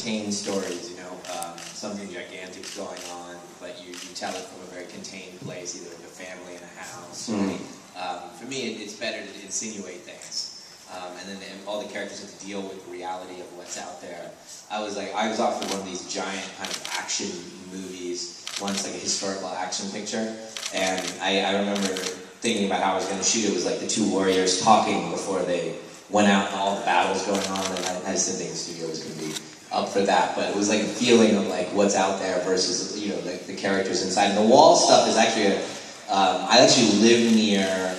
contained stories, you know, something gigantic's going on, but you tell it from a very contained place, either with a family in a house. Right? For me, it's better to insinuate things. And then all the characters have to deal with the reality of what's out there. I was offered one of these giant kind of action movies once, like a historical action picture, and I remember thinking about how I was going to shoot it. It was like the two warriors talking before they went out and all the battles going on, and I just didn't think the studio was going to be up for that, but it was like a feeling of like what's out there versus, you know, the characters inside. And the wall stuff is actually I actually live near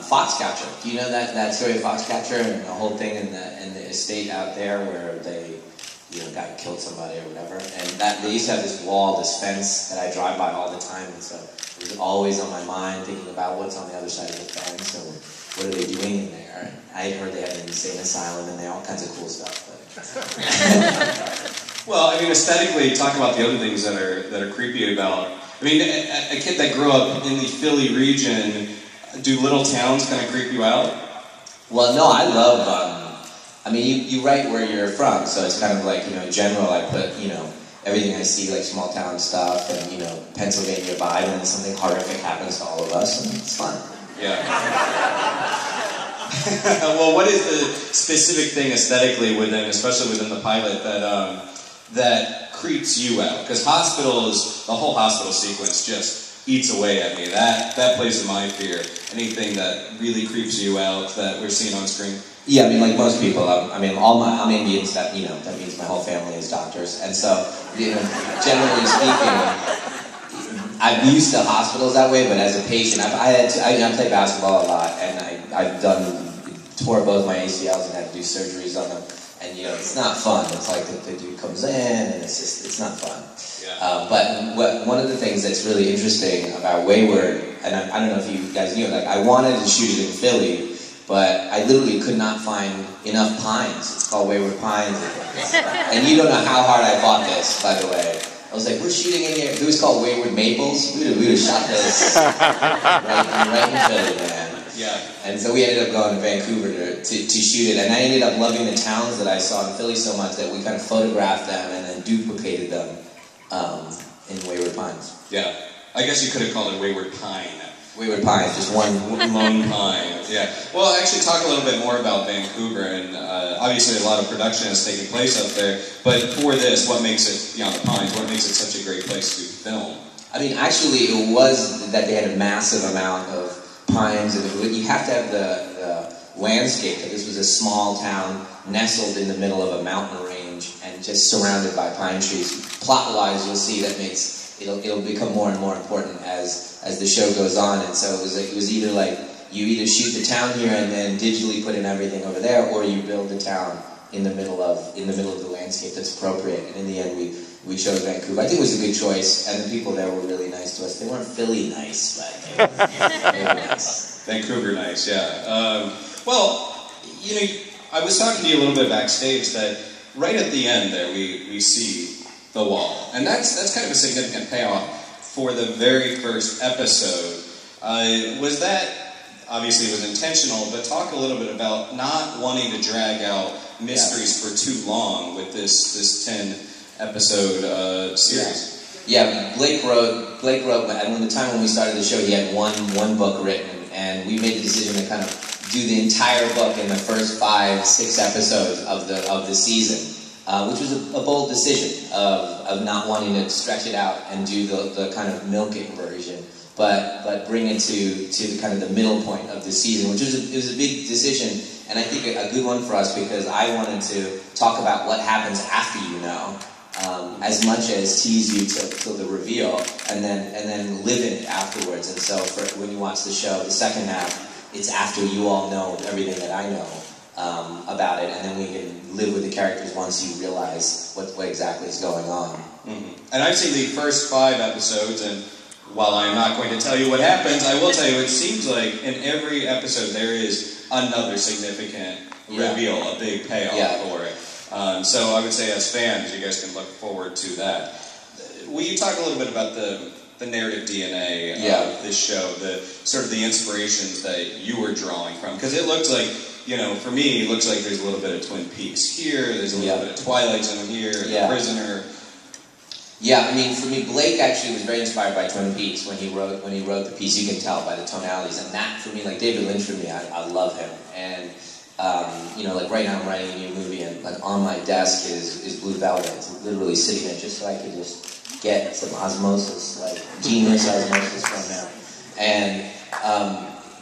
Foxcatcher. Do you know that story of Foxcatcher and the whole thing in the estate out there where they, you know, guy killed somebody or whatever? And that they used to have this wall, this fence that I drive by all the time, and so it was always on my mind thinking about what's on the other side of the fence and what are they doing in there. I heard they had an insane asylum and they all kinds of cool stuff. But. Well, I mean, aesthetically, talk about the other things that are creepy about. I mean, a kid that grew up in the Philly region, do little towns kind of creep you out? Well, no, I love. I mean, you write where you're from, so it's kind of like, you know, in general, I put, you know, everything I see, like small town stuff, and, you know, Pennsylvania vibe, and then something horrific happens to all of us, and it's fun. Yeah. Well, what is the specific thing aesthetically within, especially within the pilot, that creeps you out? Because the whole hospital sequence just eats away at me. That plays in my fear. Anything that really creeps you out that we're seeing on screen? Yeah, I mean, like most people, I'm Indian, that means my whole family is doctors, and so, you know, generally speaking, I'm used to hospitals that way, but as a patient, I play basketball a lot, and I've tore both my ACLs and had to do surgeries on them, and, you know, it's not fun. It's like the dude comes in, and it's not fun. Yeah. But one of the things that's really interesting about Wayward, and I don't know if you guys knew, like, I wanted to shoot it in Philly, but I literally could not find enough pines. It's called Wayward Pines. And you don't know how hard I fought this, by the way. I was like, we're shooting in here. If it was called Wayward Maples, we would have shot this right in Philly, man. Yeah. And so we ended up going to Vancouver to shoot it. And I ended up loving the towns that I saw in Philly so much that we kind of photographed them and then duplicated them in Wayward Pines. Yeah. I guess you could have called it Wayward Pine. Wayward Pines, just one lone pine. Yeah. Well, actually, talk a little bit more about Vancouver, and obviously a lot of production is taking place up there. But for this, what makes it Beyond the Pines? What makes it such a great place to film? I mean, actually, it was that they had a massive amount of pines, and you have to have the landscape. This was a small town nestled in the middle of a mountain range and just surrounded by pine trees. Plot-wise, you'll see that it'll become more and more important as the show goes on, and so it was either like you either shoot the town here and then digitally put in everything over there, or you build the town in the middle of the landscape that's appropriate. And in the end, we chose Vancouver. I think it was a good choice, and the people there were really nice to us. They weren't Philly nice, but they were nice. Vancouver nice, yeah. Well, you know, I was talking to you a little bit backstage that right at the end there we see the wall, and that's kind of a significant payoff for the very first episode. Was that, obviously it was intentional, but talk a little bit about not wanting to drag out mysteries for too long with this 10-episode series. Yeah, Blake wrote, and when the time when we started the show, he had one book written, and we made the decision to kind of do the entire book in the first 5-6 episodes of the season. Which was a bold decision of not wanting to stretch it out and do the kind of milking version, but bring it to the kind of the middle point of the season, which was a big decision, and I think a good one for us, because I wanted to talk about what happens after you know, as much as tease you till the reveal, and then live in it afterwards. And so when you watch the show, the second half, it's after you all know everything that I know about it, and then we can live with the characters once you realize what exactly is going on. Mm-hmm. And I've seen the first 5 episodes, and while I'm not going to tell you what happens, I will tell you it seems like in every episode there is another significant reveal, a big payoff for it. So I would say as fans, you guys can look forward to that. Will you talk a little bit about the narrative DNA of this show, the sort of the inspirations that you were drawing from? Because it looks like for me, it looks like there's a little bit of Twin Peaks here, there's a little bit of Twilight Zone here, The Prisoner. Yeah, I mean, for me, Blake actually was very inspired by Twin Peaks when he wrote the piece. You can tell by the tonalities, and that for me, like David Lynch for me, I love him. And like right now I'm writing a new movie, and like on my desk is Blue Velvet. It's literally sitting there just so I could just get some osmosis, like genius osmosis from there. And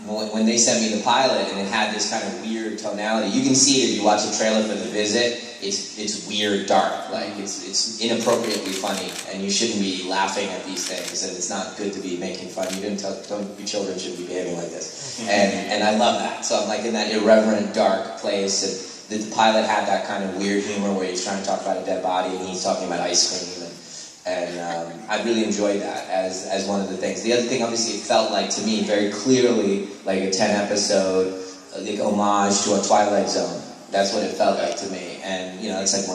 when they sent me the pilot and it had this kind of weird tonality, you can see it if you watch the trailer for The Visit. It's weird, dark, like it's inappropriately funny, and you shouldn't be laughing at these things, and it's not good to be making fun. Your children shouldn't be behaving like this, and I love that. So I'm like in that irreverent, dark place. And the pilot had that kind of weird humor where he's trying to talk about a dead body, and he's talking about ice cream, and I really enjoyed that as one of the things. The other thing, obviously, it felt like to me very clearly like a 10-episode like homage to a Twilight Zone. That's what it felt like to me, and it's like one